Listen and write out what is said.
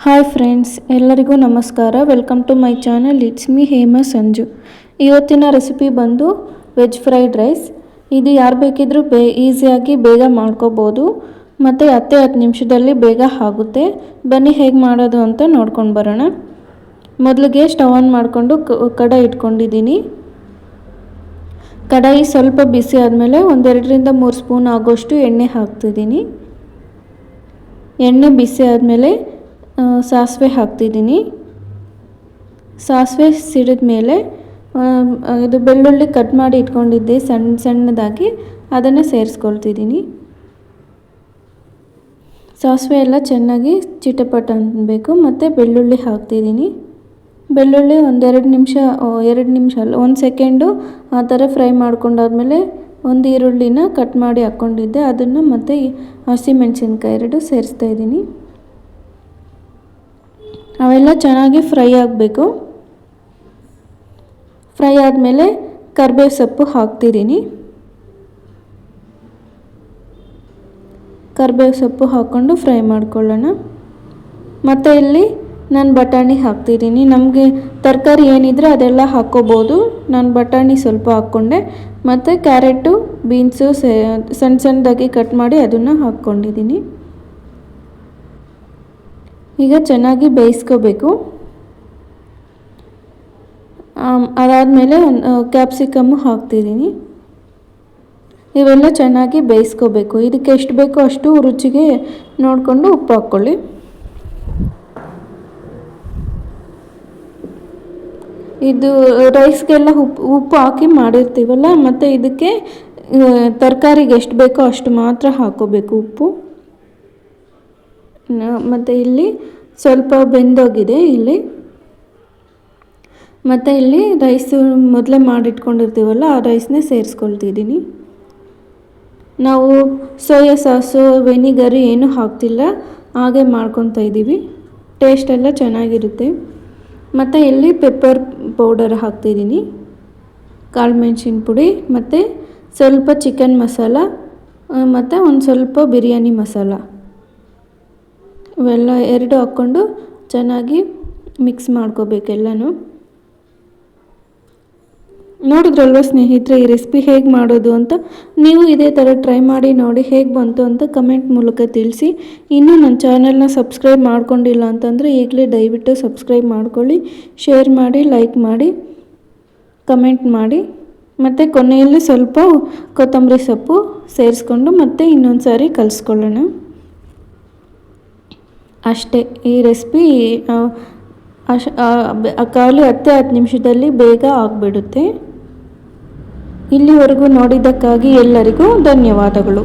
Hi friends, ಎಲ್ಲರಿಗೂ ನಮಸ್ಕಾರ. Welcome to my channel. It's me Hema Sanju. ಇವತ್ತಿನ ರೆಸಿಪಿ ಬಂದು ವೆಜ್ ಫ್ರೈಡ್ ರೈಸ್. ಇದು ಯಾರು ಬೇಕಿದ್ರೂ ಈಸಿಯಾಗಿ ಬೇಗ ಮಾಡ್ಕೋಬೋದು ಮತ್ತು 10 ನಿಮಿಷದಲ್ಲಿ ಬೇಗ ಆಗುತ್ತೆ. ಬನ್ನಿ ಹೇಗೆ ಮಾಡೋದು ಅಂತ ನೋಡ್ಕೊಂಡು ಬರೋಣ. ಮೊದಲಿಗೆ ಸ್ಟವ್ ಆನ್ ಮಾಡಿಕೊಂಡು ಕಡಾಯಿ ಇಟ್ಕೊಂಡಿದ್ದೀನಿ. ಕಡಾಯಿ ಸ್ವಲ್ಪ ಬಿಸಿ ಆದಮೇಲೆ 2-3 ಸ್ಪೂನ್ ಆಗೋಷ್ಟು ಎಣ್ಣೆ ಹಾಕ್ತಿದ್ದೀನಿ. ಎಣ್ಣೆ ಬಿಸಿ ಆದಮೇಲೆ ಸಾಸಿವೆ ಹಾಕ್ತಿದ್ದೀನಿ. ಸಾಸಿವೆ ಸಿಡಿದ ಮೇಲೆ ಇದು ಬೆಳ್ಳುಳ್ಳಿ ಕಟ್ ಮಾಡಿ ಇಟ್ಕೊಂಡಿದ್ದೆ ಸಣ್ಣದಾಗಿ, ಅದನ್ನು ಸೇರಿಸ್ಕೊಳ್ತಿದ್ದೀನಿ. ಸಾಸಿವೆ ಎಲ್ಲ ಚೆನ್ನಾಗಿ ಚಿಟಪಟ ಅನ್ನಬೇಕು. ಮತ್ತು ಬೆಳ್ಳುಳ್ಳಿ ಹಾಕ್ತಿದ್ದೀನಿ. ಬೆಳ್ಳುಳ್ಳಿ 2 ನಿಮಿಷ ಅಲ್ಲ 1 ಸೆಕೆಂಡು ಆ ಥರ ಫ್ರೈ ಮಾಡ್ಕೊಂಡಾದ್ಮೇಲೆ ಒಂದು ಈರುಳ್ಳಿನ ಕಟ್ ಮಾಡಿ ಹಾಕ್ಕೊಂಡಿದ್ದೆ, ಅದನ್ನು ಮತ್ತು ಹಸಿಮೆಣಸಿನ್ಕಾಯಿ 2 ಸೇರಿಸ್ತಾಯಿದ್ದೀನಿ. ಅವೆಲ್ಲ ಚೆನ್ನಾಗಿ ಫ್ರೈ ಆಗಬೇಕು. ಫ್ರೈ ಆದಮೇಲೆ ಕರಿಬೇವು ಸೊಪ್ಪು ಹಾಕ್ತಿದ್ದೀನಿ. ಕರಿಬೇವು ಸೊಪ್ಪು ಹಾಕ್ಕೊಂಡು ಫ್ರೈ ಮಾಡ್ಕೊಳ್ಳೋಣ. ಮತ್ತು ಇಲ್ಲಿ ನಾನು ಬಟಾಣಿ ಹಾಕ್ತಿದ್ದೀನಿ. ನಮಗೆ ತರಕಾರಿ ಏನಿದ್ರೆ ಅದೆಲ್ಲ ಹಾಕ್ಕೋಬೋದು. ನಾನು ಬಟಾಣಿ ಸ್ವಲ್ಪ ಹಾಕ್ಕೊಂಡೆ. ಮತ್ತು ಕ್ಯಾರೆಟು, ಬೀನ್ಸು ಸಣ್ಣದಾಗಿ ಕಟ್ ಮಾಡಿ ಅದನ್ನು ಹಾಕ್ಕೊಂಡಿದ್ದೀನಿ. ಈಗ ಚೆನ್ನಾಗಿ ಬೇಯಿಸ್ಕೋಬೇಕು. ಅದಾದಮೇಲೆ ಕ್ಯಾಪ್ಸಿಕಮ್ಮು ಹಾಕ್ತಿದ್ದೀನಿ. ಇವೆಲ್ಲ ಚೆನ್ನಾಗಿ ಬೇಯಿಸ್ಕೋಬೇಕು. ಇದಕ್ಕೆ ಎಷ್ಟು ಬೇಕೋ ಅಷ್ಟು ರುಚಿಗೆ ನೋಡಿಕೊಂಡು ಉಪ್ಪು ಹಾಕ್ಕೊಳ್ಳಿ. ಇದು ರೈಸ್ಗೆಲ್ಲ ಉಪ್ಪು ಹಾಕಿ ಮಾಡಿರ್ತೀವಲ್ಲ, ಮತ್ತು ಇದಕ್ಕೆ ತರಕಾರಿಗೆ ಎಷ್ಟು ಬೇಕೋ ಅಷ್ಟು ಮಾತ್ರ ಹಾಕ್ಕೋಬೇಕು ಉಪ್ಪು. ಮತ್ತು ಇಲ್ಲಿ ಸ್ವಲ್ಪ ಬೆಂದೋಗಿದೆ ಇಲ್ಲಿ. ಮತ್ತು ಇಲ್ಲಿ ರೈಸು ಮೊದಲೇ ಮಾಡಿಟ್ಕೊಂಡಿರ್ತೀವಲ್ಲ, ಆ ರೈಸ್ನೇ ಸೇರಿಸ್ಕೊಳ್ತಿದ್ದೀನಿ. ನಾವು ಸೋಯಾ ಸಾಸು, ವೆನಿಗರು ಏನೂ ಹಾಕ್ತಿಲ್ಲ, ಹಾಗೆ ಮಾಡ್ಕೊತಾ ಇದ್ದೀವಿ. ಟೇಸ್ಟ್ ಎಲ್ಲ ಚೆನ್ನಾಗಿರುತ್ತೆ. ಮತ್ತು ಇಲ್ಲಿ ಪೆಪ್ಪರ್ ಪೌಡರ್ ಹಾಕ್ತಿದ್ದೀನಿ, ಕಾಳು ಮೆಣಸಿನ ಪುಡಿ, ಮತ್ತು ಸ್ವಲ್ಪ ಚಿಕನ್ ಮಸಾಲ, ಮತ್ತು ಒಂದು ಸ್ವಲ್ಪ ಬಿರಿಯಾನಿ ಮಸಾಲ, ಇವೆಲ್ಲ 2 ಹಾಕ್ಕೊಂಡು ಚೆನ್ನಾಗಿ ಮಿಕ್ಸ್ ಮಾಡ್ಕೋಬೇಕೆಲ್ಲನೂ. ನೋಡಿದ್ರಲ್ವ ಸ್ನೇಹಿತರೆ ಈ ರೆಸಿಪಿ ಹೇಗೆ ಮಾಡೋದು ಅಂತ. ನೀವು ಇದೇ ಥರ ಟ್ರೈ ಮಾಡಿ ನೋಡಿ ಹೇಗೆ ಬಂತು ಅಂತ ಕಮೆಂಟ್ ಮೂಲಕ ತಿಳಿಸಿ. ಇನ್ನೂ ನನ್ನ ಚಾನಲ್ನ ಸಬ್ಸ್ಕ್ರೈಬ್ ಮಾಡ್ಕೊಂಡಿಲ್ಲ ಅಂತಂದರೆ ಈಗಲೇ ದಯವಿಟ್ಟು ಸಬ್ಸ್ಕ್ರೈಬ್ ಮಾಡ್ಕೊಳ್ಳಿ, ಶೇರ್ ಮಾಡಿ, ಲೈಕ್ ಮಾಡಿ, ಕಮೆಂಟ್ ಮಾಡಿ. ಮತ್ತು ಕೊನೆಯಲ್ಲಿ ಸ್ವಲ್ಪ ಕೊತ್ತಂಬರಿ ಸೊಪ್ಪು ಸೇರಿಸ್ಕೊಂಡು ಮತ್ತೆ ಇನ್ನೊಂದು ಸಾರಿ ಕಲಿಸ್ಕೊಳ್ಳೋಣ. ಅಷ್ಟೇ, ಈ ರೆಸಿಪಿ ಖಾಲಿ 10 ನಿಮಿಷದಲ್ಲಿ ಬೇಗ ಆಗಿಬಿಡುತ್ತೆ. ಇಲ್ಲಿವರೆಗೂ ನೋಡಿದ್ದಕ್ಕಾಗಿ ಎಲ್ಲರಿಗೂ ಧನ್ಯವಾದಗಳು.